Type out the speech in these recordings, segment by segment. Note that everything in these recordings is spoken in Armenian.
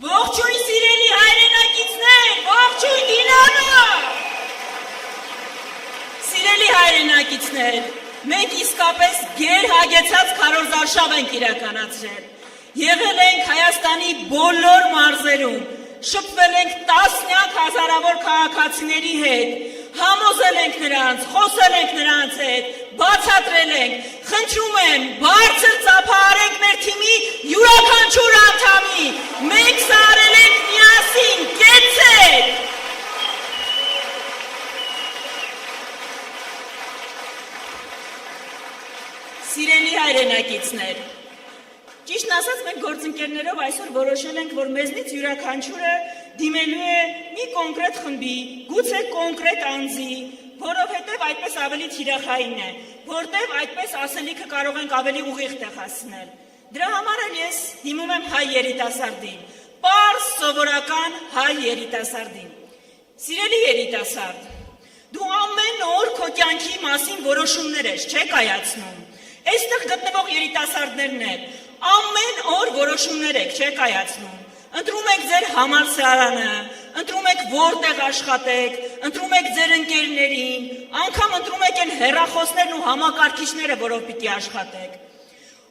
Ողջույն սիրելի հայրենակիցներ, ողջույն Իրանը։ Սիրելի հայրենակիցներ, մենք իսկապես գերհագեցած քարոզարշավ ենք իրականացրել։ Եղել ենք Հայաստանի բոլոր մարզերում, շփվել ենք տասնյակ հազարավոր քաղաքացիների հետ, համոզել ենք նրանց, խոսել ենք նրանց հետ, բացատրել ենք, խնդրում եմ, բարձր ծափահարենք մեր թիմի յուրաքանչյուր անդամի, մենք սա արել ենք միասին, կեցեք։ Սիրելի հայրենակիցներ, ճիշտն ասած մենք գործընկերներով այսօր որոշել ենք, որ մեզնից յուրաքանչյուրը դիմելու է մի կոնկրետ խմբի, գուցե կոնկրետ անձի, որովհետև այդպես ավելի թիրախային է, որտեղ այդպես ասելիքը կարող ենք ավելի ուղիղ տեղ հասցնել։ Դրա համար էլ ես դիմում եմ հայ երիտասարդին, պարզ սովորական հայ երիտասարդին։ Սիրելի երիտասարդ, դու ամեն օր քո կյանքի մասին որոշումներ ես, չեք կայացնում։ Այստեղ գտնվող երիտասարդներն են, ամեն օր որոշումներ եք, չեք կայացնում։ Ընտրում եք ձեր համալսարանը, ընտրում եք որտեղ աշխատեք, ընտրում եք ձեր ընկերներին, անգամ ընտրում եք այն հեռախոսներն ու համակարգիչները, որով պիտի աշխատեք։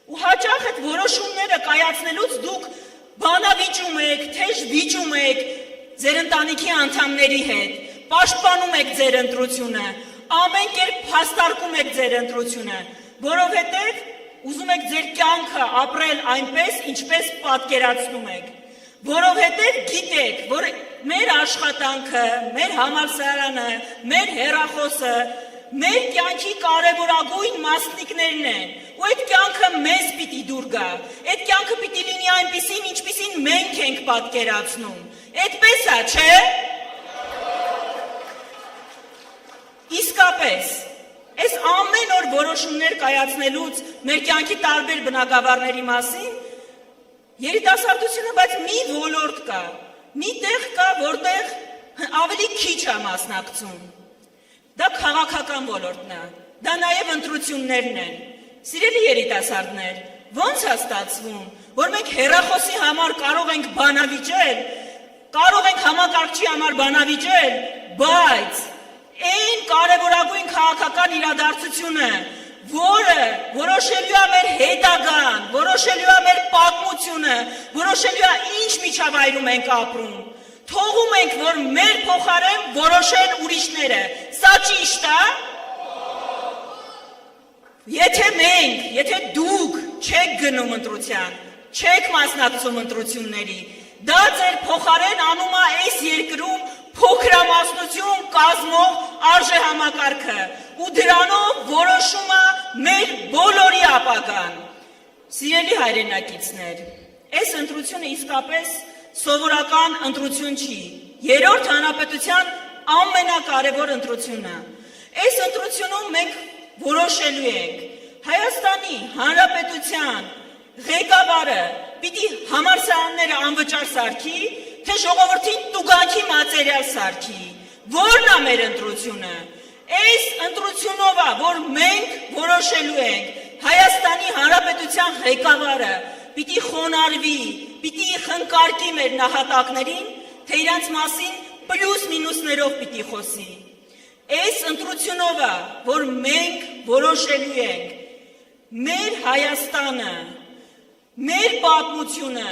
Ու հաճախ այդ որոշումները կայացնելուց դուք բանավիճում եք, թեժ վիճում եք ձեր ընտանիքի անդամների հետ, պաշտպանում եք ձեր ընտրությունը, ամեն կերպ փաստարկում եք ձեր ընտրությունը, որովհետև ուզում եք ձեր կյանքը ապրել այնպես, ինչպես պատկերացնում եք, որովհետև գիտեք, որ մեր աշխատանքը, մեր համալսարանը, մեր հեռախոսը, մեր կյանքի կարևորագույն մասնիկներն են, ու այդ կյանքը մեզ պիտի դուր գա, այդ կյանքը պիտի լինի այնպիսին, ինչպիսին մենք ենք պատկերացնում, այդպես է, չէ՞։ Իսկապես, այս ամեն օր որոշումներ կայացնելուց մեր կյանքի տարբեր բնագավառների մասին երիտասարդությունը, բայց մի ոլորտ կա, մի տեղ կա, որտեղ ավելի քիչ է մասնակցում։ Դա քաղաքական ոլորտն է, դա նաև ընտրություններն են։ Սիրելի երիտասարդներ, ո՞նց է ստացվում, որ մենք հեռախոսի համար կարող ենք բանավիճել, կարող ենք համակարգչի համար բանավիճել, բայց այն կարևորագույն քաղաքական իրադարձությունը, որը որոշելու է մեր հետագան, որոշելու է մեր պատմությունը, որոշելու է ինչ միջավայրում ենք ապրում, թողում ենք, որ մեր փոխարեն որոշեն ուրիշները, սա ճիշտ է։ Եթե մենք, եթե դուք չեք գնում ընտրության, չեք մասնակցում ընտրությունների, դա ձեր փոխարեն անում է այս երկրում փոքրամասնություն կազմող արժեհամակարգը ու դրանով որոշում է մեր բոլորի ապագան։ Սիրելի հայրենակիցներ, այս ընտրությունը իսկապես սովորական ընտրություն չի, երրորդ հանրապետության ամենակարևոր ընտրությունը։ Այս ընտրությունում մենք որոշելու ենք Հայաստանի Հանրապետության ղեկավարը պիտի համալսարանները անվճար սարքի, թե ժողովրդին տուգանքի մատերիալ սարքի, որն է մեր ընտրությունը։ Այս ընտրությունով է, որ մենք որոշելու ենք Հայաստանի Հանրապետության ղեկավարը պիտի խոնարհվի, պիտի խնկարկի մեր նահատակներին, թե իրանց մասին պլյուս մինուսներով պիտի խոսի։ Այս ընտրությունով է, որ մենք որոշելու ենք մեր Հայաստանը, մեր պատմությունը,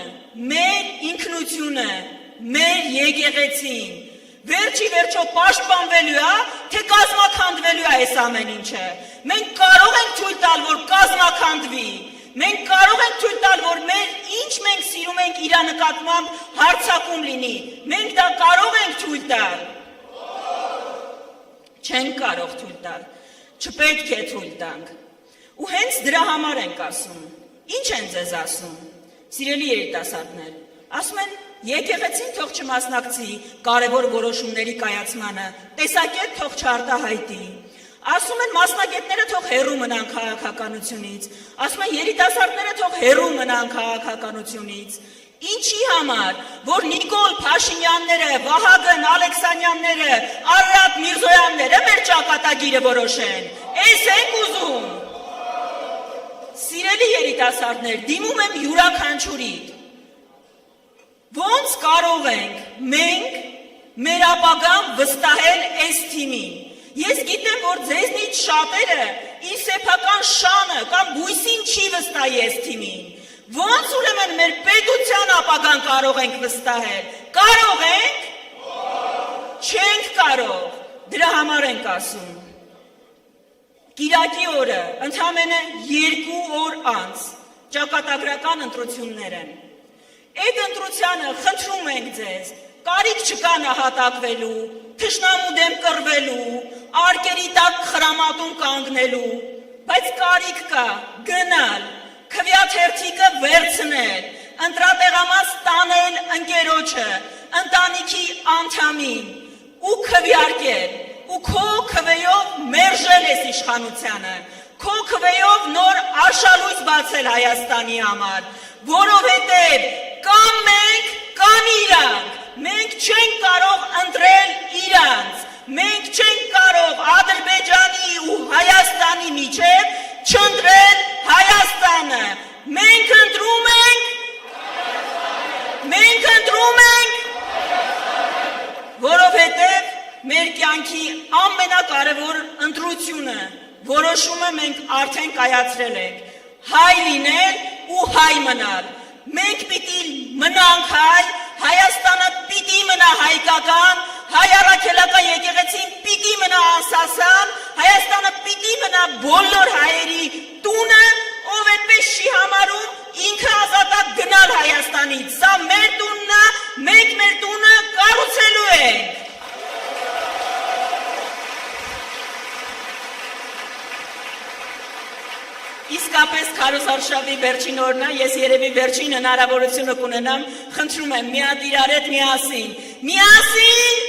մեր ինքնությունը, մեր եկեղեցին, վերջի վերջո պաշտպանվելու է, թե կազմաքանդվելու է այս ամեն ինչը։ Մենք կարող ենք թույլ տալ, որ կազմաքանդվի, մենք կարող ենք թույլ տալ, որ մեր ինչ մենք սիրում ենք իրա նկատմամբ հարձակում լինի, մենք դա կարող ենք թույլ տալ։ Չենք կարող թույլ տալ, չպետք է թույլ տանք։ Ու հենց դրա համար ենք ասում։ Ինչ են ձեզ ասում, սիրելի երիտասարդներ, ասում են եկեղեցին թող չմասնակցի կարևոր որոշումների կայացմանը, տեսակետ թող չարտահայտի, ասում են մասնագետները թող հեռու մնան քաղաքականությունից, ասում են երիտասարդները թող հեռու մնան քաղաքականությունից, ինչի համար, որ Նիկոլ Փաշինյանները, Վահագն Ալեքսանյանները, Արարատ Միրզոյանները մեր ճակատագիրը որոշեն, էս ենք ուզում։ Սիրելի երիտասարդներ, դիմում եմ յուրաքանչյուրի, ոնց կարող ենք մենք մեր ապագան վստահել այս թիմին։ Ես գիտեմ, որ ձեզնից շատերը իր սեփական շանը կամ բույսին չի վստահի այս թիմին։ Ոնց ուրեմն մեր պետության ապագան կարող ենք վստահել։ Կարող ենք։ Չենք կարող։ Դրա համար ենք ասում։ Կիրակի օրը ընդամենը 2 օր անց ճակատագրական ընտրություններ են։ Այդ ընտրությանը խնդրում ենք ձեզ, կարիք չկա նահատակվելու, թշնամու դեմ կռվելու, արկերի տակ խրամատում կանգնելու, բայց կարիք կա գնալ, քվեաթերթիկը վերցնել, ընտրատեղամաս տանել ընկերոջը, ընտանիքի անդամին ու քվեարկել, ու քո քվեով մերժել ես իշխանությանը, քո քվեով նոր արշալույս բացել Հայաստանի համար, որովհետև կամ մենք, կամ իրանք, մենք չենք կարող ընտրել իրանց, մենք չենք կարող Ադրբեջանի ու Հայաստանի միջև չընտրել Հայաստանը, մենք ընտրում ենք, որովհետև մեր կյանքի ամենակարևոր ընտրությունը, որոշումը մենք արդեն կայացրել ենք, հայ լինել ու հայ մնալ, մենք պիտի մնանք հայ, Հայաստանը պիտի մնա հայկական, հայ առաքելական եկեղեցին պիտի մնա անսասան, Հայաստանը պիտի մնա բոլոր հայերի տունը, ով այդպես չի համարում, ինքը ազատակ գնալ Հայաստանից, սա մեր տունն է, մենք մեր տունը կառուցելու ենք։ Իսկապես քարոզարշավի վերջին օրն է, ես երևի վերջին հնարավորությունը կունենամ, խնդրում եմ մի հատ իրար հետ միասին